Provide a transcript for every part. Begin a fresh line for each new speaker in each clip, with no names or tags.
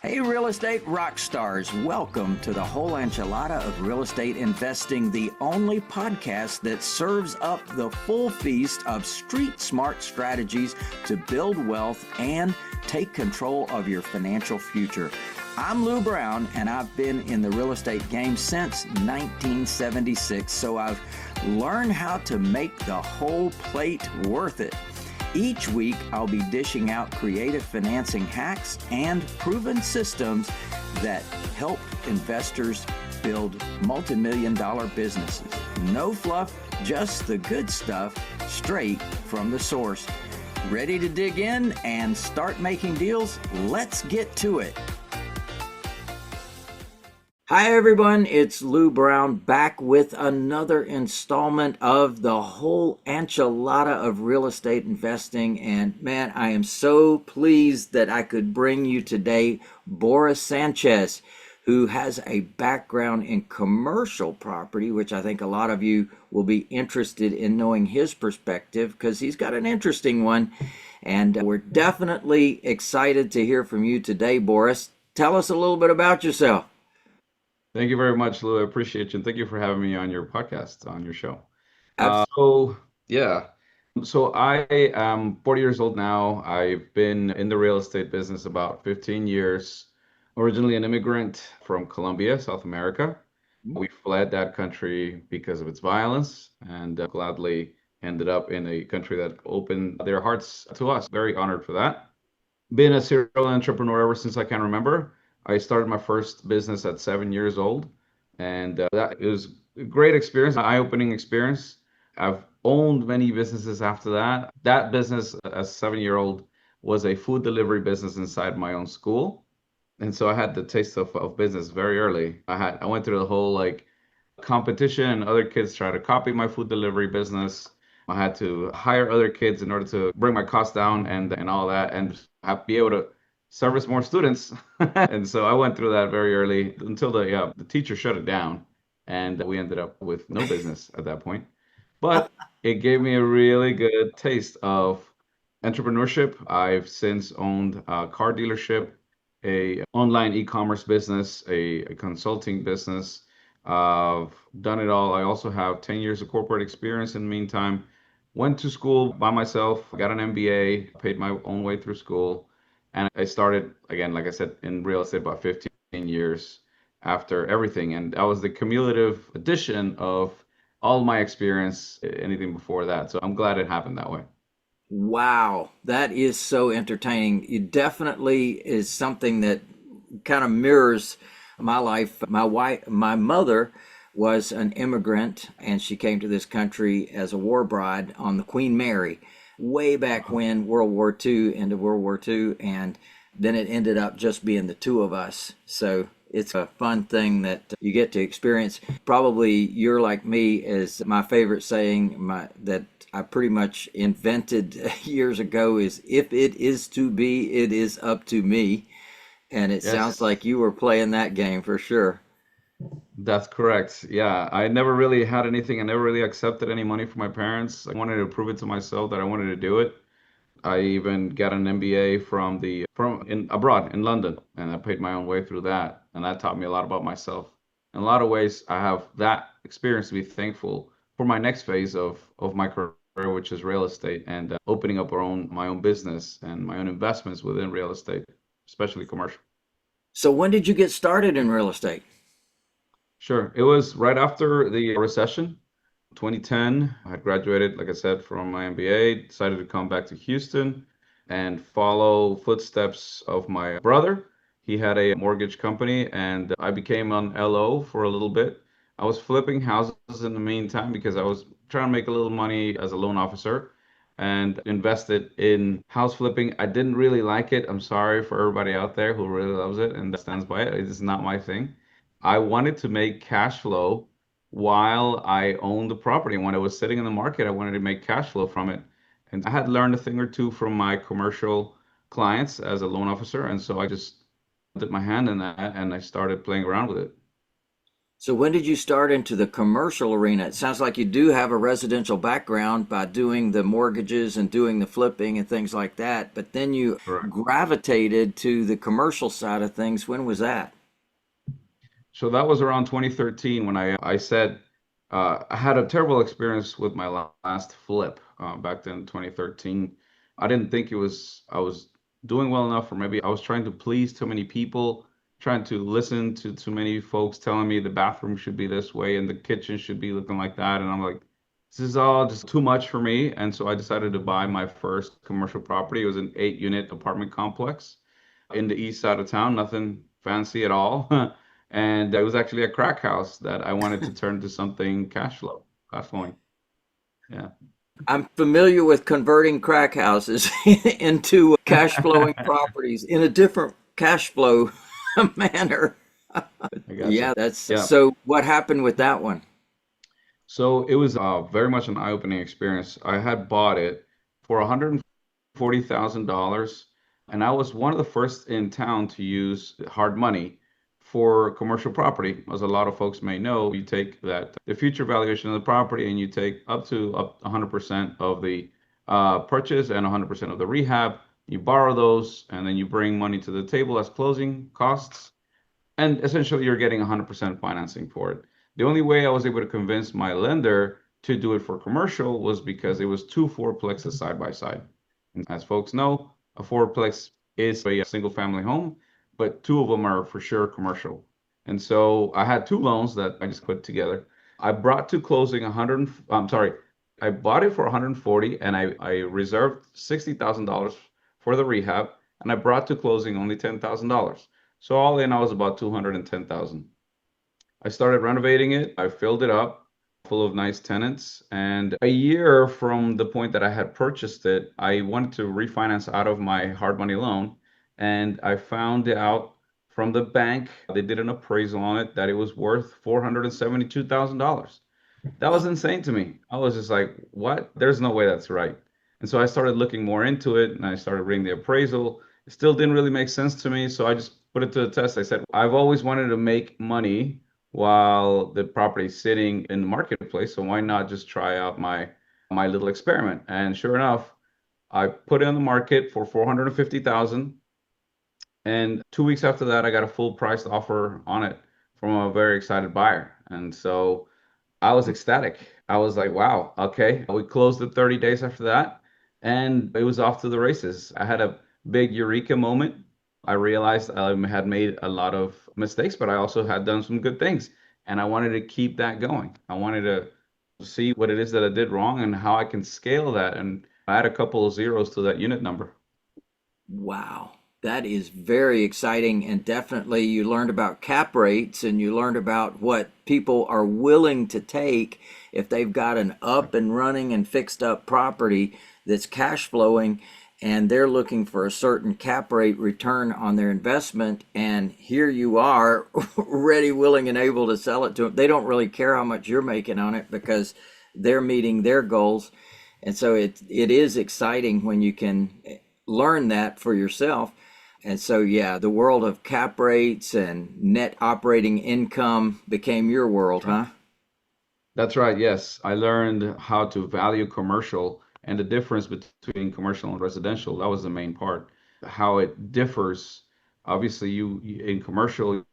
Hey, real estate rock stars, welcome to the whole enchilada of real estate investing, the only podcast that serves up the full feast of street smart strategies to build wealth and take control of your financial future. I'm Lou Brown, and I've been in the real estate game since 1976, so I've learned how to make the whole plate worth it. Each week, I'll be dishing out creative financing hacks and proven systems that help investors build multi-million-dollar businesses. No fluff, just the good stuff straight from the source. Ready to dig in and start making deals? Let's get to it. Hi everyone, it's Lou Brown back with another installment of the whole enchilada of real estate investing. And man, I am so pleased that I could bring you today Boris Sanchez, who has a background in commercial property, which I think a lot of you will be interested in knowing his perspective because he's got an interesting one. And we're definitely excited to hear from you today, Boris. Tell us a little bit about yourself.
Thank you very much, Lou. I appreciate you. And thank you for having me on your podcast, on your show.
Absolutely.
Yeah. So I am 40 years old now. I've been in the real estate business about 15 years. Originally an immigrant from Colombia, South America. We fled that country because of its violence and gladly ended up in a country that opened their hearts to us. Very honored for that. Been a serial entrepreneur ever since I can remember. I started my first business at 7 years old, and that was a great experience, an eye-opening experience. I've owned many businesses after that. That business, as a 7-year-old, was a food delivery business inside my own school, and so I had the taste of business very early. I went through the whole like competition, and other kids try to copy my food delivery business. I had to hire other kids in order to bring my costs down and all that, and be able to service more students. And so I went through that very early until the teacher shut it down, and we ended up with no business at that point. But it gave me a really good taste of entrepreneurship. I've since owned a car dealership, a online e-commerce business, a consulting business. I've done it all. I also have 10 years of corporate experience in the meantime. Went to school by myself, got an MBA, paid my own way through school, and I started again, like I said, in real estate about 15 years after everything. And that was the cumulative addition of all my experience, anything before that. So I'm glad it happened that way.
Wow, that is so entertaining. It definitely is something that kind of mirrors my life. My mother was an immigrant, and she came to this country as a war bride on the Queen Mary, way back when World War II, into World War II, and then it ended up just being the two of us. So it's a fun thing that you get to experience. Probably you're like me, is my favorite saying that I pretty much invented years ago is, if it is to be, it is up to me. And it sounds
Yes,
like you were playing that game for sure.
that's correct. Yeah, I never really had anything. I never really accepted any money from my parents. I wanted to prove it to myself that I wanted to do it. I even got an MBA from in abroad in London, and I paid my own way through that, and that taught me a lot about myself. In a lot of ways, I have that experience to be thankful for my next phase of my career, which is real estate and opening up my own business and my own investments within real estate, especially commercial.
So when did you get started in real estate?
Sure, it was right after the recession. 2010, I had graduated, like I said, from my MBA, decided to come back to Houston and follow footsteps of my brother. He had a mortgage company, and I became an LO for a little bit. I was flipping houses in the meantime because I was trying to make a little money as a loan officer and invested in house flipping. I didn't really like it. I'm sorry for everybody out there who really loves it and stands by it. It is not my thing. I wanted to make cash flow while I owned the property. When it was sitting in the market, I wanted to make cash flow from it. And I had learned a thing or two from my commercial clients as a loan officer. And so I just dipped my hand in that and I started playing around with it.
So when did you start into the commercial arena? It sounds like you do have a residential background by doing the mortgages and doing the flipping and things like that, but then you
Correct.
gravitated to the commercial side of things. When was that?
So that was around 2013 when I said I had a terrible experience with my last flip back then, 2013. I didn't think I was doing well enough, or maybe I was trying to please too many people, trying to listen to too many folks telling me the bathroom should be this way and the kitchen should be looking like that. And I'm like, this is all just too much for me. And so I decided to buy my first commercial property. It was an 8 unit apartment complex in the east side of town, nothing fancy at all. And it was actually a crack house that I wanted to turn to something cash flowing. Yeah.
I'm familiar with converting crack houses into cash flowing properties in a different cash flow manner.
I
Yeah,
gotcha.
that's
Yeah.
so what happened with that one?
So it was very much an eye-opening experience. I had bought it for $140,000, and I was one of the first in town to use hard money for commercial property. As a lot of folks may know, you take the future valuation of the property and you take up 100% of the purchase and 100% of the rehab. You borrow those, and then you bring money to the table as closing costs. And essentially, you're getting 100% financing for it. The only way I was able to convince my lender to do it for commercial was because it was two fourplexes side by side. And as folks know, a fourplex is a single family home, but two of them are for sure commercial. And so I had two loans that I just put together. I brought to closing 100, I'm sorry, I bought it for 140 and I reserved $60,000 for the rehab and I brought to closing only $10,000. So all in, I was about 210,000. I started renovating it. I filled it up full of nice tenants. And a year from the point that I had purchased it, I wanted to refinance out of my hard money loan. And I found out from the bank, they did an appraisal on it that it was worth $472,000. That was insane to me. I was just like, what? There's no way that's right. And so I started looking more into it and I started reading the appraisal. It still didn't really make sense to me. So I just put it to the test. I said, I've always wanted to make money while the property is sitting in the marketplace. So why not just try out my little experiment? And sure enough, I put it on the market for 450,000. And 2 weeks after that, I got a full price offer on it from a very excited buyer. And so I was ecstatic. I was like, wow, okay. We closed it 30 days after that, and it was off to the races. I had a big eureka moment. I realized I had made a lot of mistakes, but I also had done some good things. And I wanted to keep that going. I wanted to see what it is that I did wrong and how I can scale that and add a couple of zeros to that unit number.
Wow. That is very exciting. And definitely you learned about cap rates and you learned about what people are willing to take if they've got an up and running and fixed up property that's cash flowing and they're looking for a certain cap rate return on their investment. And here you are, ready, willing, and able to sell it to them. They don't really care how much you're making on it because they're meeting their goals. And so it is exciting when you can learn that for yourself. And so, yeah, the world of cap rates and net operating income became your world, huh?
That's right. Yes. I learned how to value commercial and the difference between commercial and residential. That was the main part. How it differs. Obviously, in commercial,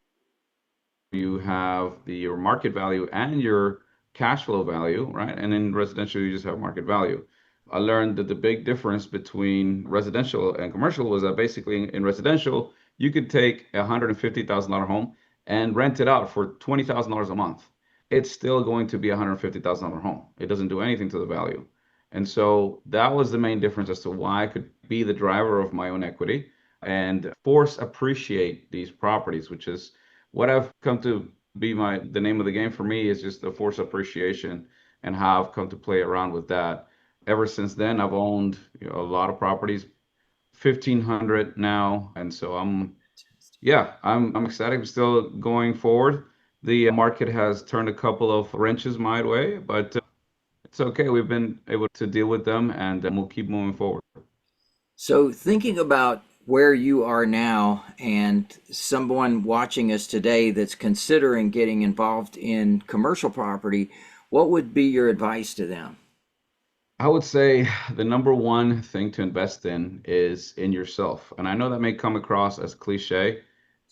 you have your market value and your cash flow value, right? And in residential, you just have market value. I learned that the big difference between residential and commercial was that basically in residential, you could take a $150,000 home and rent it out for $20,000 a month. It's still going to be a $150,000 home. It doesn't do anything to the value. And so that was the main difference as to why I could be the driver of my own equity and force appreciate these properties, which is what I've come to be the name of the game for me is just the force appreciation and how I've come to play around with that. Ever since then, I've owned a lot of properties, 1,500 now, and so I'm excited. I'm still going forward. The market has turned a couple of wrenches my way, but it's okay. We've been able to deal with them, and we'll keep moving forward.
So, thinking about where you are now and someone watching us today that's considering getting involved in commercial property, what would be your advice to them?
I would say the number one thing to invest in is in yourself. And I know that may come across as cliche,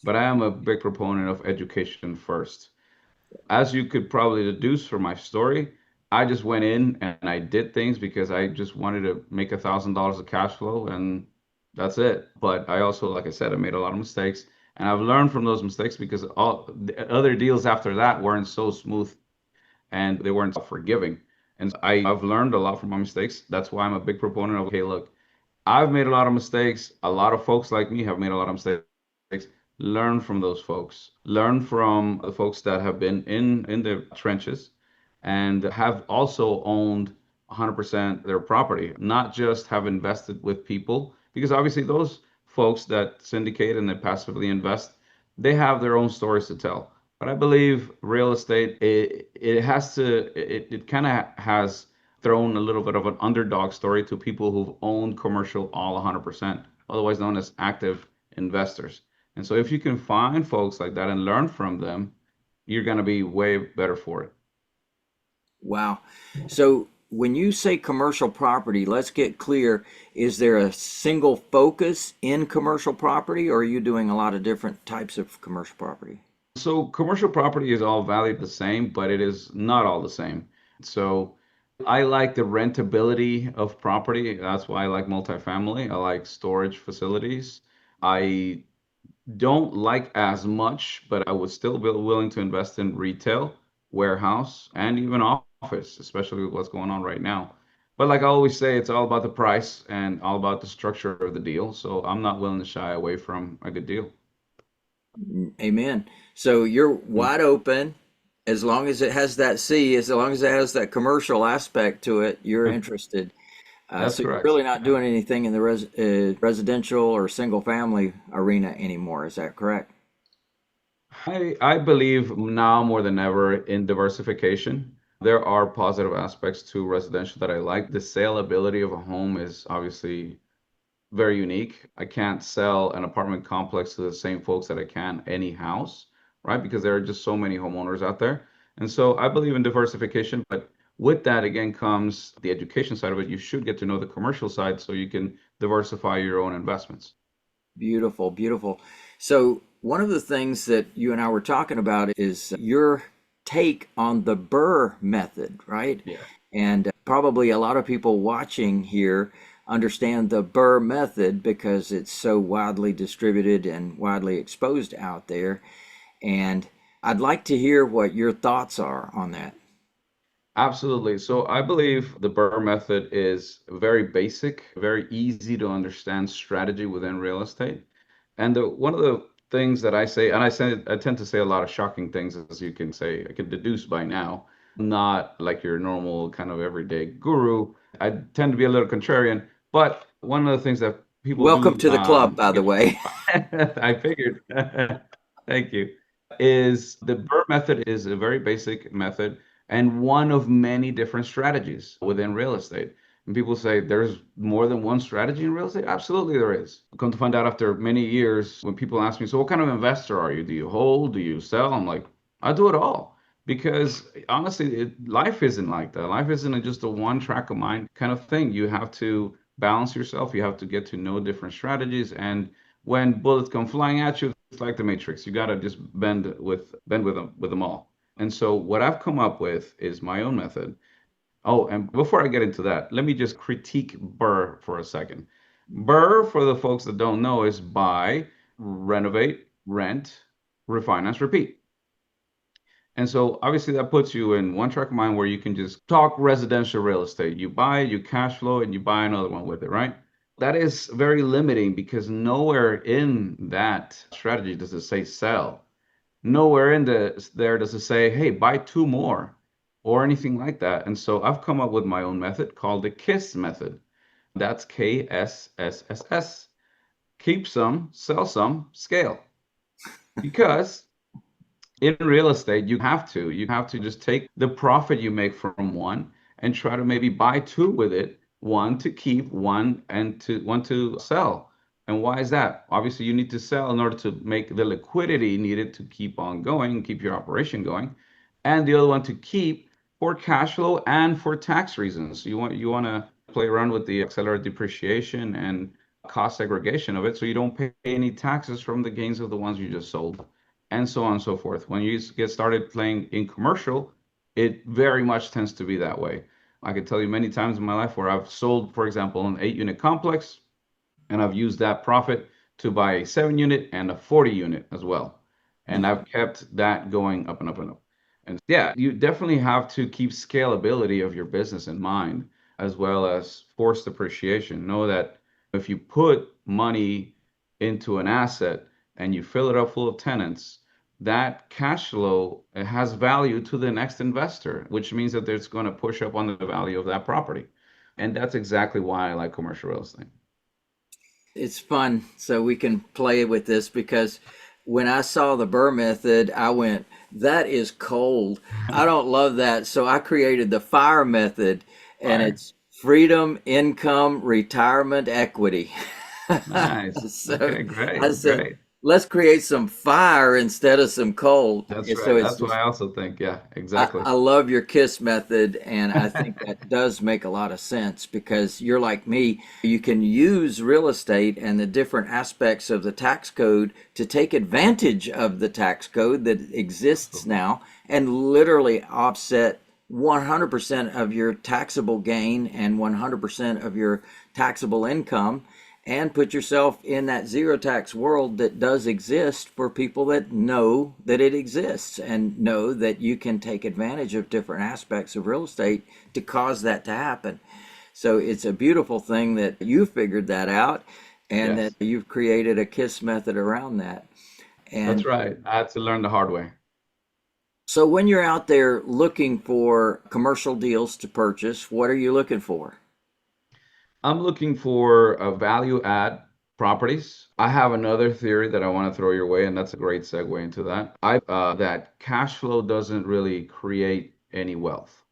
but I am a big proponent of education first. As you could probably deduce from my story, I just went in and I did things because I just wanted to make $1,000 of cash flow and that's it. But I also, like I said, I made a lot of mistakes and I've learned from those mistakes because all the other deals after that weren't so smooth and they weren't forgiving. And I've learned a lot from my mistakes. That's why I'm a big proponent of, hey, look, I've made a lot of mistakes. A lot of folks like me have made a lot of mistakes. Learn from those folks. Learn from the folks that have been in the trenches and have also owned 100% their property, not just have invested with people, because obviously those folks that syndicate and they passively invest, they have their own stories to tell. But I believe real estate, it kind of has thrown a little bit of an underdog story to people who've owned commercial all 100%, otherwise known as active investors. And so if you can find folks like that and learn from them, you're going to be way better for it.
Wow. So when you say commercial property, let's get clear. Is there a single focus in commercial property, or are you doing a lot of different types of commercial property?
So commercial property is all valued the same, but it is not all the same. So I like the rentability of property. That's why I like multifamily. I like storage facilities. I don't like as much, but I would still be willing to invest in retail, warehouse, and even office, especially with what's going on right now. But like I always say, it's all about the price and all about the structure of the deal. So I'm not willing to shy away from a good deal.
Amen. So you're
Mm.
wide open as long as it has that C, as long as it has that commercial aspect to it, you're interested.
That's
So you're
correct.
really not doing anything in the residential or single family arena anymore. Is that correct?
I believe now more than ever in diversification. There are positive aspects to residential that I like. The saleability of a home is obviously very unique. I can't sell an apartment complex to the same folks that I can any house, right? Because there are just so many homeowners out there. And so I believe in diversification, but with that again comes the education side of it. You should get to know the commercial side so you can diversify your own investments.
Beautiful, beautiful. So one of the things that you and I were talking about is your take on the BRRRR method, right?
Yeah.
And probably a lot of people watching here understand the BRRRR method because it's so widely distributed and widely exposed out there. And I'd like to hear what your thoughts are on that.
Absolutely. So I believe the BRRRR method is very basic, very easy to understand strategy within real estate. And one of the things that I say, and I tend to say a lot of shocking things, as you can say, I can deduce by now, not like your normal kind of everyday guru. I tend to be a little contrarian, but one of the things that people
Welcome
do
to the club, by the
get,
way.
I figured, thank you, is the BRRRR method is a very basic method and one of many different strategies within real estate. And people say there's more than one strategy in real estate. Absolutely, there is. Come to find out after many years, when people ask me, so what kind of investor are you? Do you hold? Do you sell? I'm like, I do it all. Because honestly, life isn't like that. Life isn't just a one track of mind kind of thing. You have to balance yourself. You have to get to know different strategies. And when bullets come flying at you, it's like the Matrix. You got to just bend with them all. And so what I've come up with is my own method. Oh, and before I get into that, let me just critique BRRRR for a second. BRRRR, for the folks that don't know, is buy, renovate, rent, refinance, repeat. And so obviously that puts you in one track of mind where you can just talk residential real estate. You buy it, you cash flow it, and you buy another one with it, right? That is very limiting because nowhere in that strategy does it say sell. Nowhere in there does it say, hey, buy two more or anything like that. And so I've come up with my own method called the KISS method. That's KSSSS. Keep some, sell some, scale. Because in real estate, you have to just take the profit you make from one and try to maybe buy two with it, one to keep, one to sell. And why is that? Obviously, you need to sell in order to make the liquidity needed to keep on going, keep your operation going. And the other one to keep for cash flow and for tax reasons. You want to play around with the accelerated depreciation and cost segregation of it so you don't pay any taxes from the gains of the ones you just sold, and so on and so forth. When you get started playing in commercial, it very much tends to be that way. I could tell you many times in my life where I've sold, for example, an 8 unit complex, and I've used that profit to buy a 7 unit and a 40 unit as well. And I've kept that going up and up and up. And yeah, you definitely have to keep scalability of your business in mind, as well as forced appreciation. Know that if you put money into an asset and you fill it up full of tenants, that cash flow has value to the next investor, which means that it's going to push up on the value of that property. And that's exactly why I like commercial real estate.
It's fun, so we can play with this because when I saw the BRRRR method, I went, that is cold. I don't love that. So I created the FIRE method, and
Fire.
it's freedom, income, retirement, equity.
Nice.
So
Okay,
I
great,
said,
great.
let's create some fire instead of some cold.
That's
And so
right.
it's
That's what
just
I also think. Yeah,
I,
exactly.
I love your KISS method, and I think that does make a lot of sense because you're like me. You can use real estate and the different aspects of the tax code to take advantage of the tax code that exists
Absolutely.
now and literally offset 100% of your taxable gain and 100% of your taxable income, and put yourself in that zero tax world that does exist for people that know that it exists and know that you can take advantage of different aspects of real estate to cause that to happen. So it's a beautiful thing that you figured that out and that
Yes,
you've created a KISS method around that.
that's
And
right. I had to learn the hard way.
so when you're out there looking for commercial deals to purchase, what are you looking for?
I'm looking for value add properties. I have another theory that I want to throw your way, and that's a great segue into that. I that cash flow doesn't really create any wealth.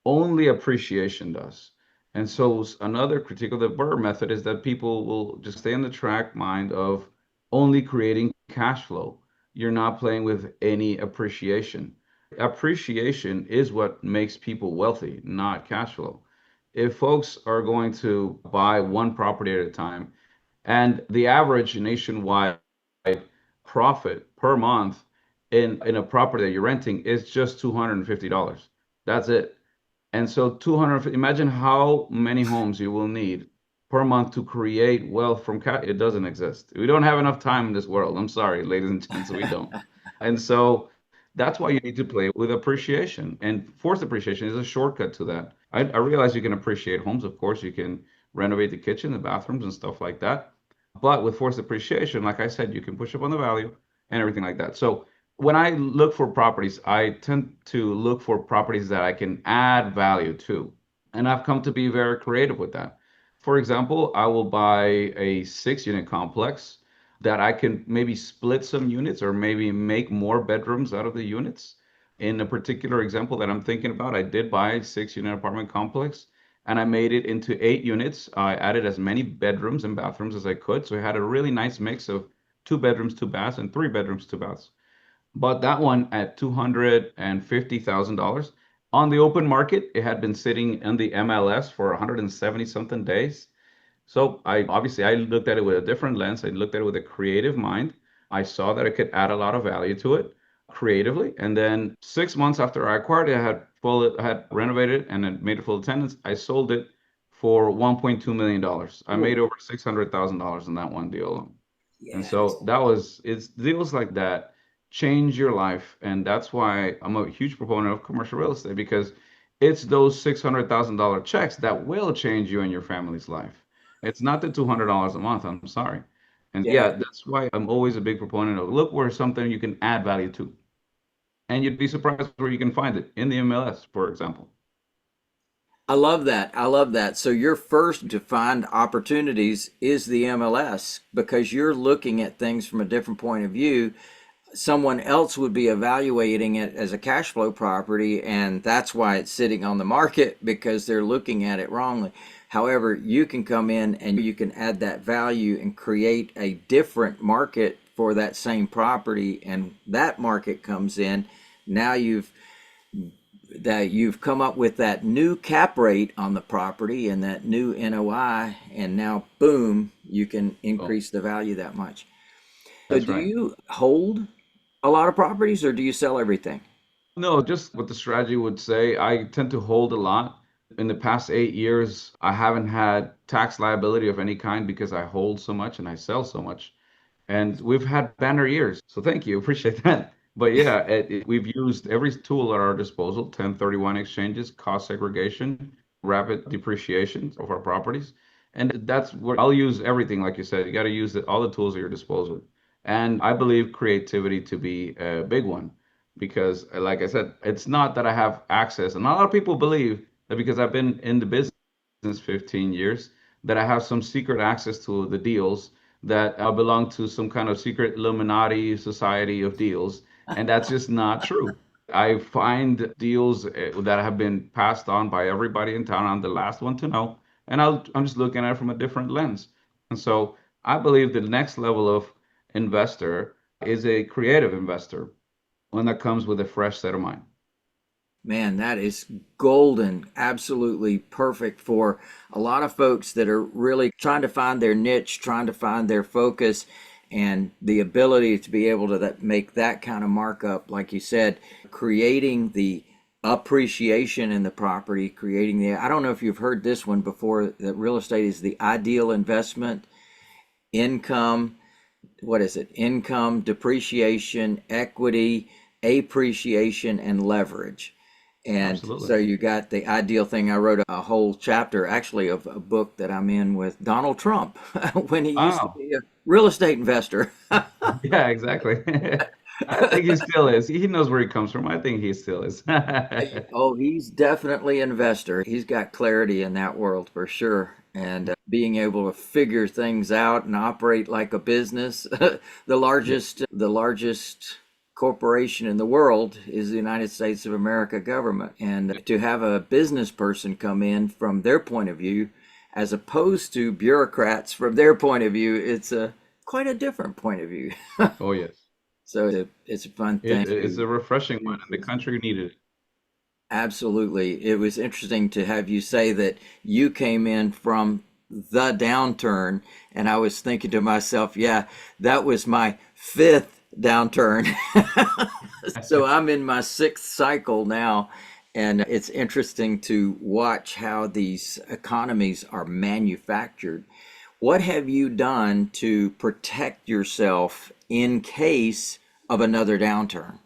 Only appreciation does. And so another critique of the BRRRR method is that people will just stay on the track mind of only creating cash flow. You're not playing with any appreciation. Appreciation is what makes people wealthy, not cash flow. If folks are going to buy one property at a time, and the average nationwide profit per month in a property that you're renting is just $250. That's it. And so 200, imagine how many homes you will need per month to create wealth from cash. It doesn't exist. We don't have enough time in this world. I'm sorry, ladies and gents, we don't. And so that's why you need to play with appreciation. And forced appreciation is a shortcut to that. I realize you can appreciate homes, of course. You can renovate the kitchen, the bathrooms, and stuff like that. But with forced appreciation, like I said, you can push up on the value and everything like that. So when I look for properties, I tend to look for properties that I can add value to. And I've come to be very creative with that. For example, I will buy a 6 unit complex that I can maybe split some units or maybe make more bedrooms out of the units. In a particular example that I'm thinking about, I did buy a 6 unit apartment complex and I made it into 8 units. I added as many bedrooms and bathrooms as I could. So I had a really nice mix of 2 bedrooms, 2 baths, and 3 bedrooms, 2 baths. Bought that one at $250,000. On the open market, it had been sitting in the MLS for 170 something days. So I looked at it with a different lens. I looked at it with a creative mind. I saw that I could add a lot of value to it creatively. And then 6 months after I acquired it, I had renovated and then made it full of tenants. I sold it for $1.2 million. I made
Oh,
over $600,000 in that one deal alone. And so
yes.
it's deals like that change your life. And that's why I'm a huge proponent of commercial real estate because it's those $600,000 checks that will change you and your family's life. It's not the $200 a month. I'm sorry. And
Yeah.
yeah, that's why I'm always a big proponent of look where something you can add value to. And you'd be surprised where you can find it in the MLS, for example.
I love that. I love that. So your first to find opportunities is the MLS because you're looking at things from a different point of view. Someone else would be evaluating it as a cash flow property, and that's why it's sitting on the market because they're looking at it wrongly. However, you can come in and you can add that value and create a different market for that same property, and that market comes in. Now you've come up with that new cap rate on the property and that new NOI, and now boom, you can
Oh,
increase the value that much. So
that's
do
right.
you hold a lot of properties or do you sell everything?
No, just what the strategy would say. I tend to hold a lot. In the past 8 years, I haven't had tax liability of any kind because I hold so much and I sell so much. And we've had banner years. So thank you. Appreciate that. But yeah, we've used every tool at our disposal: 1031 exchanges, cost segregation, rapid depreciation of our properties. And that's where I'll use everything. Like you said, you got to use all the tools at your disposal. And I believe creativity to be a big one because, like I said, it's not that I have access. And a lot of people believe that because I've been in the business 15 years, that I have some secret access to the deals, that I belong to some kind of secret Illuminati society of deals, and that's just not true. I find deals that have been passed on by everybody in town. I'm the last one to know, and I'm just looking at it from a different lens. And so I believe the next level of investor is a creative investor, one that comes with a fresh set of mind.
Man, that is golden. Absolutely perfect for a lot of folks that are really trying to find their niche, trying to find their focus, and the ability to be able to make that kind of markup, like you said, creating the appreciation in the property, creating the, I don't know if you've heard this one before, that real estate is the ideal investment, income, what is it? Income, depreciation, equity, appreciation, and leverage. And
Absolutely.
so you got the ideal thing. I wrote a whole chapter actually of a book that I'm in with Donald Trump when he used to
Wow.
be a real estate investor.
Yeah, exactly. I think he still is. He knows where he comes from. I think he still is.
Oh, he's definitely an investor. He's got clarity in that world for sure. And being able to figure things out and operate like a business.
Yeah,
The largest corporation in the world is the United States of America government. And to have a business person come in from their point of view, as opposed to bureaucrats from their point of view, it's a quite a different point of view.
oh yes.
So it's a fun thing
It is a
to
refreshing one, and the
experience.
country needed it.
Absolutely. It was interesting to have you say that you came in from the downturn. And I was thinking to myself, yeah, that was my fifth downturn. So I'm in my sixth cycle now. And it's interesting to watch how these economies are manufactured. What have you done to protect yourself in case of another downturn?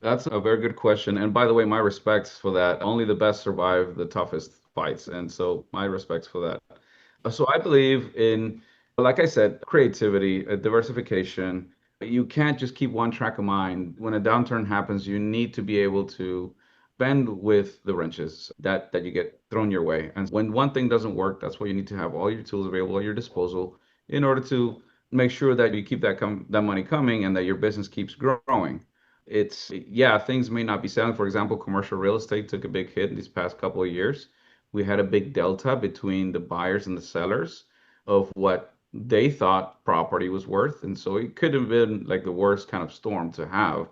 That's a very good question. And by the way, my respects for that. Only the best survive the toughest fights. And so my respects for that. So I believe in, like I said, creativity, diversification. You can't just keep one track of mind. When a downturn happens, you need to be able to bend with the wrenches that you get thrown your way. And when one thing doesn't work, that's why you need to have all your tools available at your disposal in order to make sure that you keep that money coming and that your business keeps growing. It's, yeah, things may not be selling. For example, commercial real estate took a big hit in these past couple of years. We had a big delta between the buyers and the sellers of what they thought property was worth. And so it could have been like the worst kind of storm to have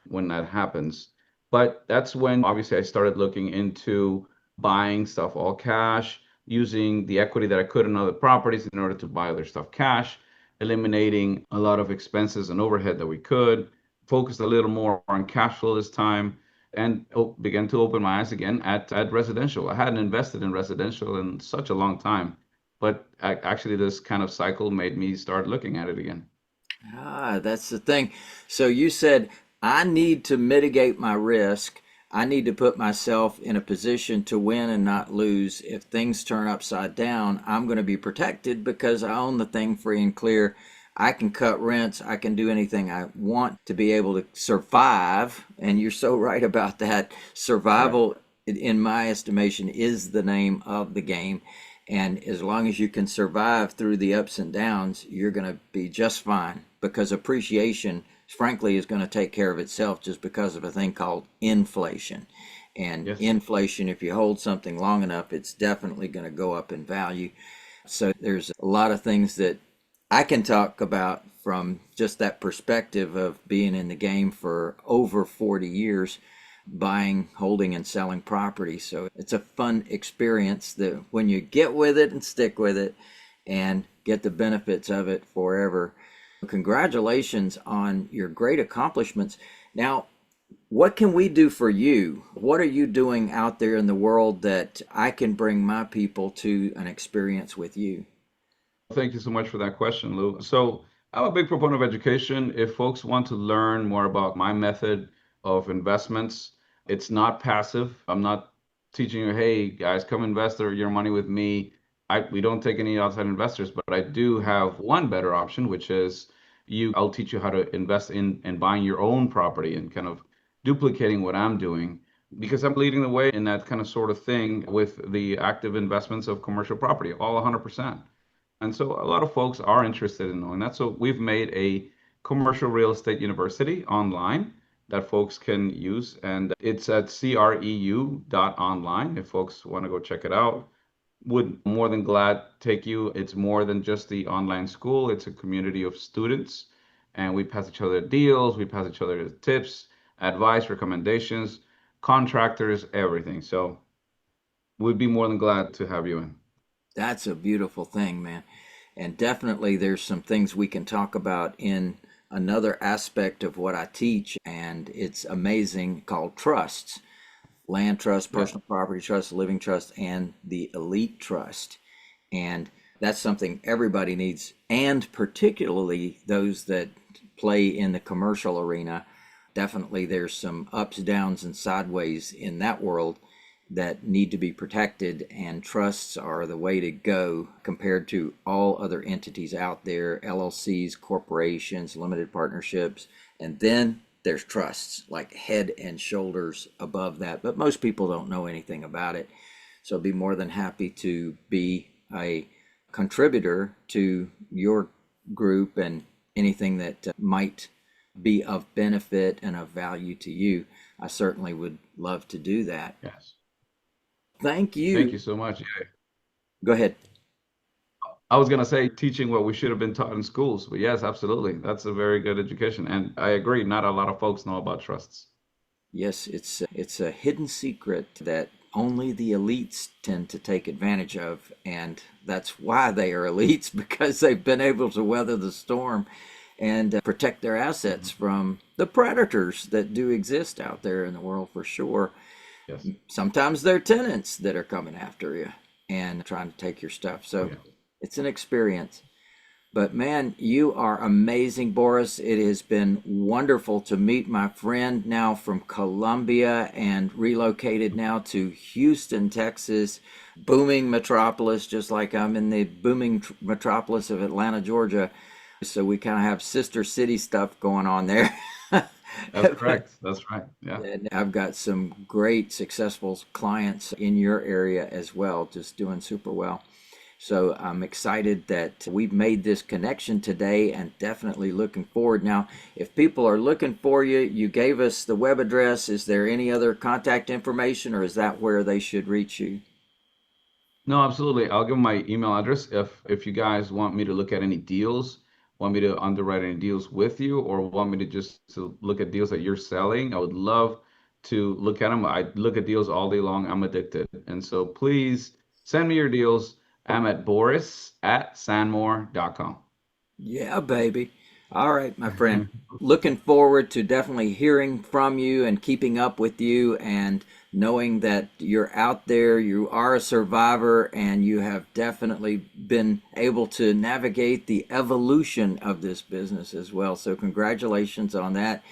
when that happens. But that's when obviously I started looking into buying stuff all cash, using the equity that I could in other properties in order to buy other stuff cash, eliminating a lot of expenses and overhead that we could, focused a little more on cash flow this time, and began to open my eyes again at residential. I hadn't invested in residential in such a long time, but actually, this kind of cycle made me start looking at it again.
Ah, that's the thing. So you said, I need to mitigate my risk. I need to put myself in a position to win and not lose. If things turn upside down, I'm going to be protected because I own the thing free and clear. I can cut rents. I can do anything I want to be able to survive. And you're so right about that.
Right.
Survival, in my estimation, is the name of the game. And as long as you can survive through the ups and downs, you're going to be just fine because appreciation, frankly, is going to take care of itself just because of a thing called inflation. And
Yes.
inflation, if you hold something long enough, it's definitely going to go up in value. So there's a lot of things that I can talk about from just that perspective of being in the game for over 40 years, buying, holding, and selling property. So it's a fun experience that when you get with it and stick with it and get the benefits of it forever. Congratulations on your great accomplishments. Now, what can we do for you? What are you doing out there in the world that I can bring my people to an experience with you?
Thank you so much for that question, Lou. So, I'm a big proponent of education. If folks want to learn more about my method of investments, it's not passive. I'm not teaching you, hey, guys, come invest your money with me. We don't take any outside investors, but I do have one better option, which is I'll teach you how to invest in buying your own property and kind of duplicating what I'm doing because I'm leading the way in that kind of sort of thing with the active investments of commercial property, all 100%. And so a lot of folks are interested in knowing that. So we've made a commercial real estate university online that folks can use, and it's at creu.online if folks want to go check it out. Would more than glad take you. It's more than just the online school, it's a community of students, and we pass each other deals, we pass each other tips, advice, recommendations, contractors, everything. So we'd be more than glad to have you in.
That's a beautiful thing, man. And definitely there's some things we can talk about in another aspect of what I teach, and it's amazing, called trusts. Land trust,
Yeah.
personal property trust, living trust, and the elite trust. And that's something everybody needs, and particularly those that play in the commercial arena. Definitely there's some ups, downs, and sideways in that world that need to be protected, and trusts are the way to go compared to all other entities out there, LLCs, corporations, limited partnerships, and then there's trusts, like head and shoulders above that, but most people don't know anything about it. So I'd be more than happy to be a contributor to your group and anything that might be of benefit and of value to you. I certainly would love to do that.
Yes.
Thank
Thank
you.
you so much. Yeah.
Go ahead.
I was going to say teaching what we should have been taught in schools, but yes, absolutely. That's a very good education. And I agree, not a lot of folks know about trusts.
Yes, it's a hidden secret that only the elites tend to take advantage of, and that's why they are elites because they've been able to weather the storm and protect their assets
Mhm.
from the predators that do exist out there in the world for sure.
Yes.
Sometimes they're tenants that are coming after you and trying to take your stuff.
Oh,
So
yeah.
it's an experience. But man, you are amazing, Boris. It has been wonderful to meet my friend now from Colombia and relocated now to Houston, Texas, booming metropolis, just like I'm in the booming metropolis of Atlanta, Georgia. So we kind of have sister city stuff going on there.
That's correct. That's right. Yeah.
And I've got some great successful clients in your area as well, just doing super well. So I'm excited that we've made this connection today and definitely looking forward. Now, if people are looking for you, you gave us the web address. Is there any other contact information, or is that where they should reach you?
No, absolutely. I'll give my email address if you guys want me to look at any deals, want me to underwrite any deals with you, or want me to just to look at deals that you're selling. I would love to look at them. I look at deals all day long. I'm addicted. And so please send me your deals. I'm at boris@sanmore.com.
Yeah, baby. All right, my friend. Looking forward to definitely hearing from you and keeping up with you and knowing that you're out there, you are a survivor, and you have definitely been able to navigate the evolution of this business as well. So, congratulations on that.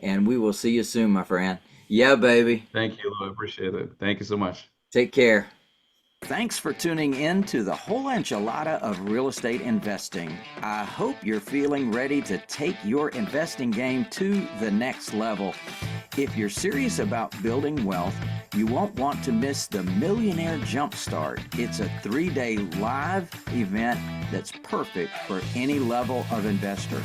And we will see you soon, my friend. Yeah, baby.
Thank you, Lou. I appreciate it. Thank you so much.
Take care. Thanks for tuning in to the whole enchilada of real estate investing. I hope you're feeling ready to take your investing game to the next level. If you're serious about building wealth, you won't want to miss the Millionaire Jumpstart. It's a 3-day live event that's perfect for any level of investor.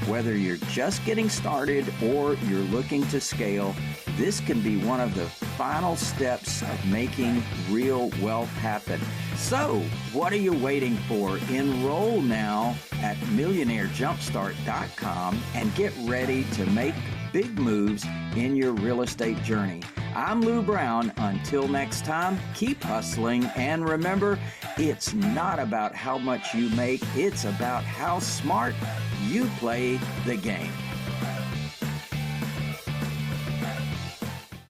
Whether you're just getting started or you're looking to scale, this can be one of the final steps of making real wealth happen. So, what are you waiting for? Enroll now at millionairejumpstart.com and get ready to make big moves in your real estate journey. I'm Lou Brown. Until next time, keep hustling, and remember, it's not about how much you make, it's about how smart you play the game.